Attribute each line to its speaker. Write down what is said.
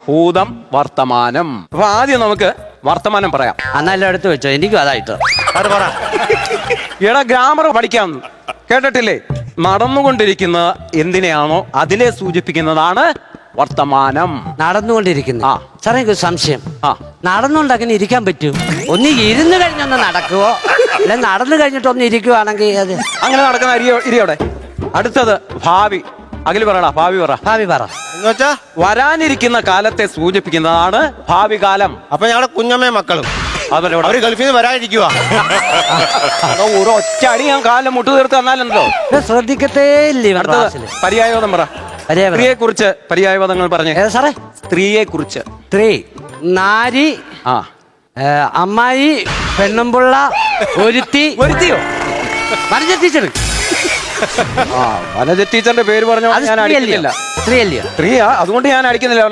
Speaker 1: ഭൂതം, വർത്തമാനം. അപ്പൊ ആദ്യം നമുക്ക് വർത്തമാനം പറയാം.
Speaker 2: അന്നെല്ലാം എടുത്ത് വെച്ചോ, എനിക്കും അതായിട്ട്.
Speaker 1: എടാ ഗ്രാമർ പഠിക്കാം, കേട്ടിട്ടില്ലേ? നടന്നുകൊണ്ടിരിക്കുന്ന എന്തിനെയാണോ അതിനെ സൂചിപ്പിക്കുന്നതാണ് വർത്തമാനം.
Speaker 2: നടന്നുകൊണ്ടിരിക്കുന്നു. സാറേ എനിക്ക് സംശയം. നടന്നുകൊണ്ട് അങ്ങനെ ഇരിക്കാൻ പറ്റും? ഒന്ന് ഇരുന്ന് കഴിഞ്ഞൊന്ന് നടക്കുവോ, അല്ലെ നടന്നു കഴിഞ്ഞിട്ട് ഒന്ന് ഇരിക്കുവാണെങ്കിൽ അത്
Speaker 1: അങ്ങനെ നടക്കുന്ന ഇരിയോടെ. അടുത്തത് ഭാവി. അഖിൽ പറയടാ, ഭാവി പറ.
Speaker 2: ഭാവി പറ.
Speaker 3: എന്നുവെച്ചാ
Speaker 1: വരാനിരിക്കുന്ന കാലത്തെ സൂചിപ്പിക്കുന്നതാണ് ഭാവി കാലം.
Speaker 3: അപ്പൊ ഞങ്ങളുടെ കുഞ്ഞമ്മേ മക്കളും അവര് ഗൾഫിൽ നിന്ന് വരാനിരിക്കുക.
Speaker 1: ഒരു ഒറ്റ അടി ഞാൻ കാലം മുട്ടു തീർത്ത് തന്നാലുണ്ടല്ലോ.
Speaker 2: ശ്രദ്ധിക്കത്തേ ഇല്ലേ?
Speaker 1: അടുത്തത് പര്യായപദം പറ. സ്ത്രീയെ കുറിച്ച് പര്യായപദങ്ങൾ പറഞ്ഞേ.
Speaker 2: സാറേ
Speaker 1: സ്ത്രീയെ കുറിച്ച്.
Speaker 2: സ്ത്രീ, നാരി, അമ്മായി, പെണ്ണുമ്പുള്ള, ഒരുത്തി.
Speaker 1: ഒരുത്തിയോ?
Speaker 2: വനജ ടീച്ചർ.
Speaker 1: വനജ ടീച്ചറിന്റെ പേര് പറഞ്ഞ ഞാൻ അടിക്കുന്നില്ല.
Speaker 2: സ്ത്രീയല്ലയോ?
Speaker 1: സ്ത്രീയാ, അതുകൊണ്ട് ഞാൻ അടിക്കുന്നില്ല.